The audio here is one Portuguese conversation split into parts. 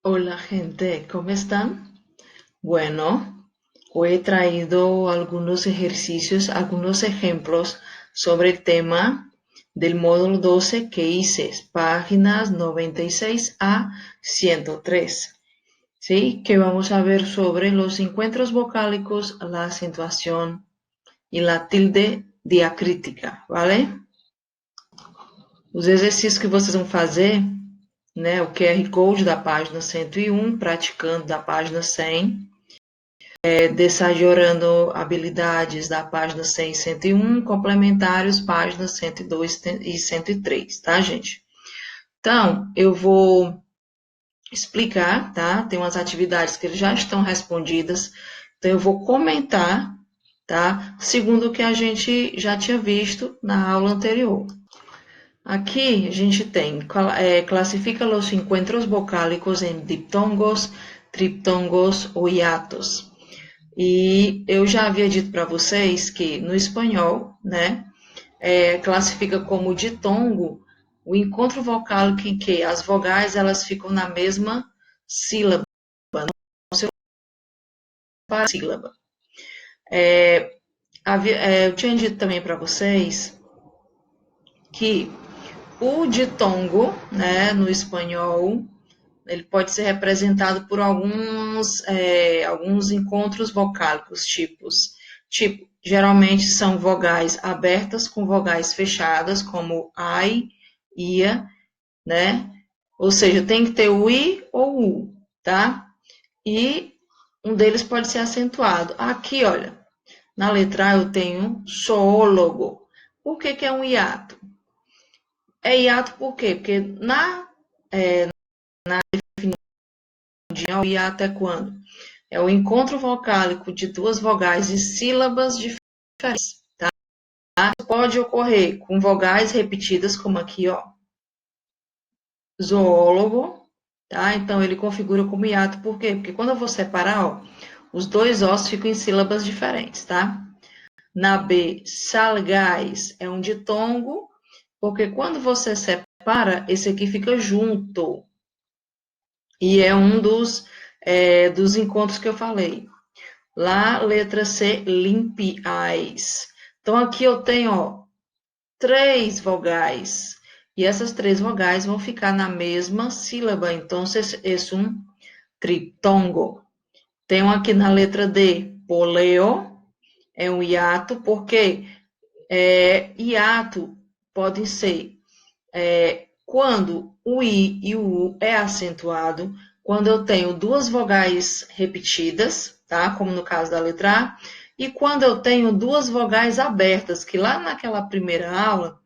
Hola gente, ¿cómo están? Bueno, hoy he traído algunos ejercicios, algunos ejemplos sobre el tema del módulo 12 que hice, páginas 96 a 103, ¿sí? Que vamos a ver sobre los encuentros vocálicos, la acentuación y la tilde diacrítica, ¿vale? Os exercícios que vocês vão fazer, né, o QR Code da página 101, praticando da página 100, desafiorando habilidades da página 100 e 101, complementários, páginas 102 e 103, tá, gente? Então, eu vou explicar, tá? Tem umas atividades que já estão respondidas, então eu vou comentar, tá? Segundo o que a gente já tinha visto na aula anterior. Aqui a gente tem, classifica os encontros vocálicos em diptongos, triptongos ou hiatos. E eu já havia dito para vocês que no espanhol, né, classifica como ditongo o encontro vocálico em que as vogais elas ficam na mesma sílaba, não para sílaba. Eu tinha dito também para vocês que o ditongo, né, no espanhol, ele pode ser representado por alguns encontros vocálicos tipo, geralmente são vogais abertas com vogais fechadas, como ai, ia, né? Ou seja, tem que ter o i ou o u, tá? E um deles pode ser acentuado. Aqui, olha, na letra A eu tenho zoólogo. Por que é um hiato? É hiato por quê? Porque o hiato é quando? É o encontro vocálico de duas vogais e sílabas diferentes, tá? Pode ocorrer com vogais repetidas, como aqui, ó, zoólogo, tá? Então, ele configura como hiato, por quê? Porque quando eu vou separar, ó, os dois ossos ficam em sílabas diferentes, tá? Na B, salgais é um ditongo, porque quando você separa, esse aqui fica junto. E é um dos encontros que eu falei. Lá, letra C, limpiais. Então, aqui eu tenho, ó, 3 vogais. E essas 3 vogais vão ficar na mesma sílaba. Então, esse é um tritongo. Tenho aqui na letra D, poleo. É um hiato, porque hiato podem ser quando o I e o U é acentuado, quando eu tenho duas vogais repetidas, tá? Como no caso da letra A, e quando eu tenho duas vogais abertas, que lá naquela primeira aula,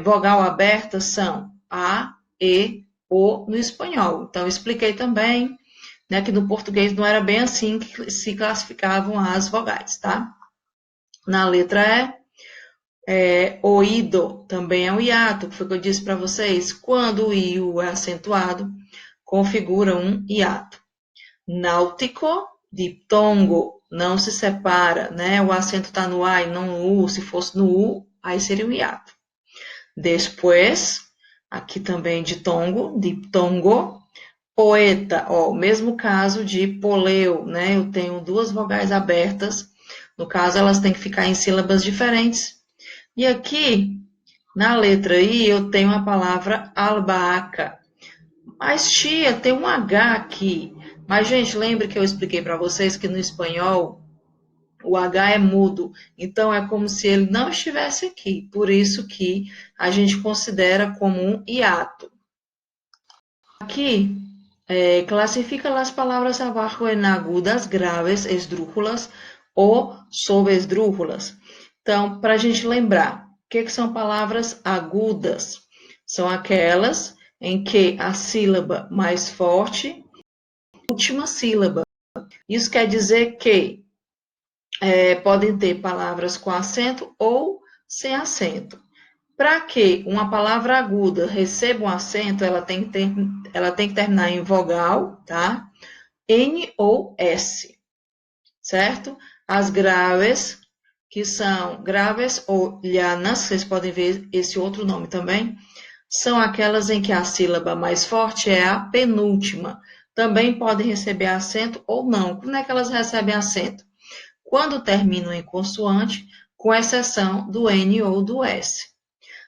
vogal aberta são A, E, O no espanhol. Então, eu expliquei também, né, que no português não era bem assim que se classificavam as vogais, tá? Na letra E, oído também é um hiato, que foi o que eu disse para vocês. Quando o I e o U é acentuado, configura um hiato. Náutico, diptongo, não se separa, né? O acento está no A e não no U. Se fosse no U, aí seria um hiato. Depois, aqui também ditongo, diptongo. Poeta, ó, o mesmo caso de poleu, né? Eu tenho duas vogais abertas. No caso, elas têm que ficar em sílabas diferentes. E aqui, na letra I, eu tenho a palavra albahaca. Mas, tia, tem um H aqui. Mas, gente, lembre que eu expliquei para vocês que no espanhol o H é mudo. Então, é como se ele não estivesse aqui. Por isso que a gente considera como um hiato. Aqui, classifica as palavras abaixo em agudas, graves, esdrúxulas ou subesdrúxulas. Então, para a gente lembrar, o que são palavras agudas? São aquelas em que a sílaba mais forte última sílaba. Isso quer dizer que podem ter palavras com acento ou sem acento. Para que uma palavra aguda receba um acento, ela tem que terminar em vogal, tá? N ou S, certo? As graves, que são graves ou llanas, vocês podem ver esse outro nome também, são aquelas em que a sílaba mais forte é a penúltima. Também podem receber acento ou não. Quando é que elas recebem acento? Quando terminam em consoante, com exceção do N ou do S.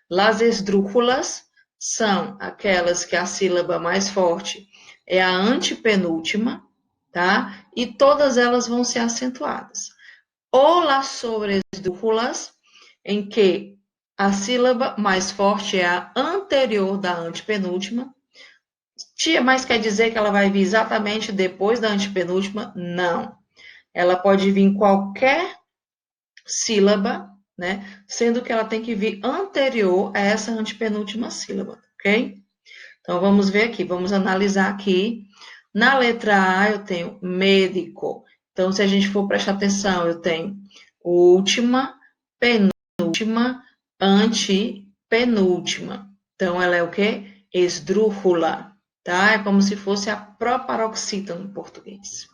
Las esdrúxulas são aquelas que a sílaba mais forte é a antepenúltima, tá? E todas elas vão ser acentuadas. Ou las sobresdrúxulas, em que a sílaba mais forte é a anterior da antepenúltima. Tia, mas quer dizer que ela vai vir exatamente depois da antepenúltima? Não. Ela pode vir em qualquer sílaba, né? Sendo que ela tem que vir anterior a essa antepenúltima sílaba, ok? Então vamos ver aqui, vamos analisar aqui. Na letra A eu tenho médico. Então, se a gente for prestar atenção, eu tenho última, penúltima, antepenúltima. Então, ela é o quê? Esdrúxula, tá? É como se fosse a proparoxítona no português.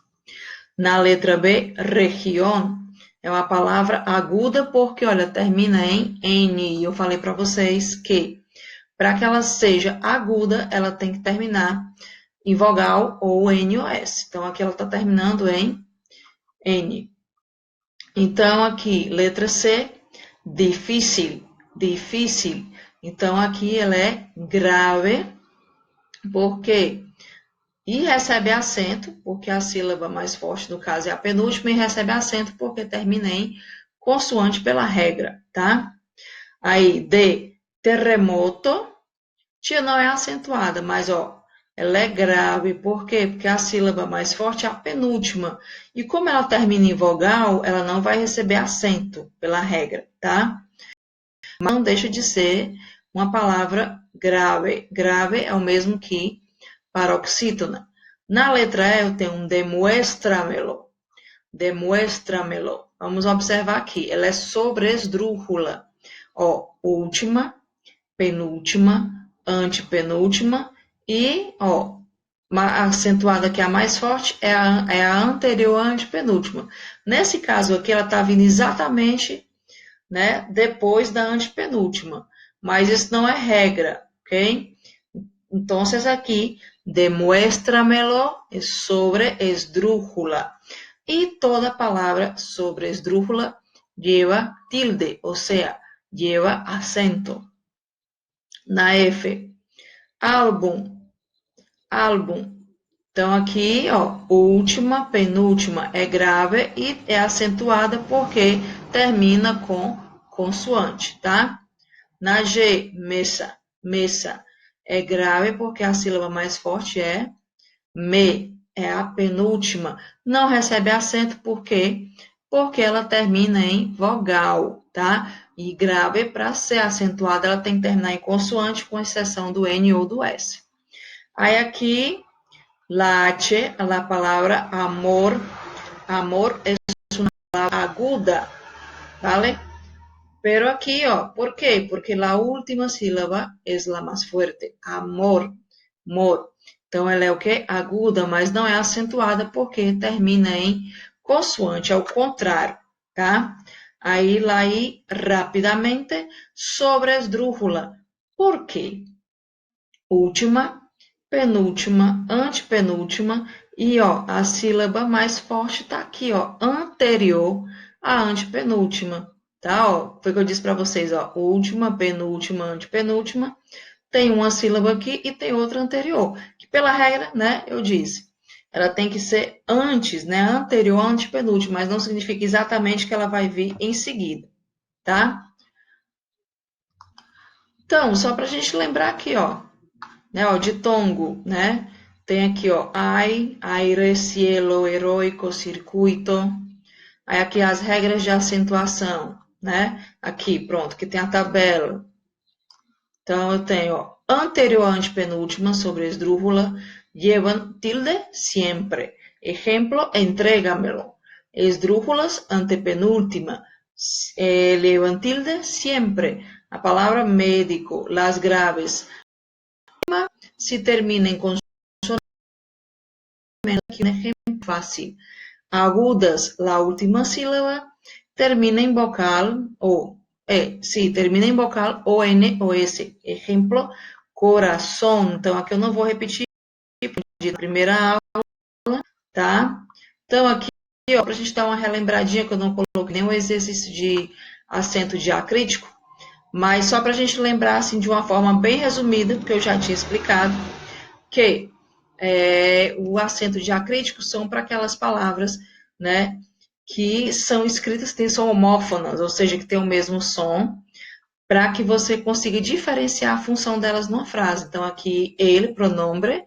Na letra B, região, é uma palavra aguda porque, olha, termina em N. E eu falei para vocês que, para que ela seja aguda, ela tem que terminar em vogal ou N ou S. Então, aqui ela está terminando em N. Então, aqui, letra C, difícil, difícil. Então, aqui ela é grave, porque e recebe acento, porque a sílaba mais forte, no caso, é a penúltima, e recebe acento porque termina em consoante pela regra, tá? Aí, D, terremoto, tia não é acentuada, mas, ó, ela é grave, por quê? Porque a sílaba mais forte é a penúltima, e como ela termina em vogal, ela não vai receber acento pela regra, tá? Mas não deixa de ser uma palavra grave. Grave é o mesmo que paroxítona. Na letra E eu tenho um demuéstramelo. Demuéstramelo. Vamos observar aqui. Ela é sobresdrúxula. Ó, última, penúltima, antepenúltima e, ó, acentuada que é a mais forte é a anterior à antepenúltima. Nesse caso aqui, ela está vindo exatamente, né, depois da antepenúltima. Mas isso não é regra, ok? Então, aqui, demuéstramelo sobre esdrújula. E toda palavra sobre esdrújula lleva tilde, ou seja, lleva acento. Na F, álbum, álbum. Então, aqui, ó, última, penúltima é grave e é acentuada porque termina com consoante, tá? Na G, mesa, mesa. É grave porque a sílaba mais forte é me, é a penúltima. Não recebe acento por quê? Porque ela termina em vogal, tá? E grave, para ser acentuada, ela tem que terminar em consoante, com exceção do N ou do S. Aí aqui, la H, a palavra amor. Amor é uma palavra aguda, ¿vale? Pero aquí, ó, ¿por qué? Porque la última sílaba es la más fuerte. Amor, mor. Então, ela é o quê? Aguda, mas não é acentuada porque termina em consoante, ao contrário, tá? Aí, lá aí, rapidamente, sobre a esdrújula. Por quê? Última, penúltima, antepenúltima e, ó, a sílaba mais forte tá aqui, ó, anterior à antepenúltima. Tá, ó, foi o que eu disse para vocês, ó, última, penúltima, antepenúltima, tem uma sílaba aqui e tem outra anterior, que pela regra, né, eu disse, ela tem que ser antes, né, anterior à antepenúltima, mas não significa exatamente que ela vai vir em seguida, tá? Então, só para a gente lembrar aqui, ó, né, ó, ditongo, né, tem aqui, ó, ai, aire, cielo, heróico, circuito, aí aqui as regras de acentuação, né? Aqui, pronto, que tem a tabela. Então, eu tenho ó, anterior à antepenúltima sobre esdrújula, llevan tilde siempre. Ejemplo, entrégamelo. Esdrújulas, antepenúltima, llevan tilde siempre. A palavra médico, las graves, se termina em consoante, aqui um exemplo fácil. Agudas, la última sílaba termina en vocal o, sí, termina en vocal o N o S. Ejemplo, coração. Então, aqui eu não vou repetir na primeira aula, tá? Então, aqui, ó, para a gente dar uma relembradinha, que eu não coloquei nenhum exercício de acento diacrítico, mas só para a gente lembrar, assim, de uma forma bem resumida, porque eu já tinha explicado, que o acento diacrítico são para aquelas palavras, né, que são escritas, que são homófonas, ou seja, que tem o mesmo som, para que você consiga diferenciar a função delas numa frase. Então, aqui, ele, pronombre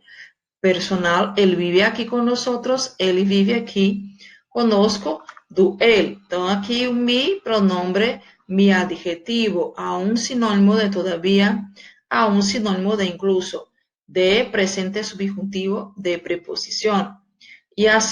personal, ele vive aqui com nós, ele vive aqui conosco, do ele. Então, aqui o mi, pronombre, mi adjetivo, a um sinônimo de todavía, a um sinônimo de incluso, de presente subjuntivo, de preposição. E assim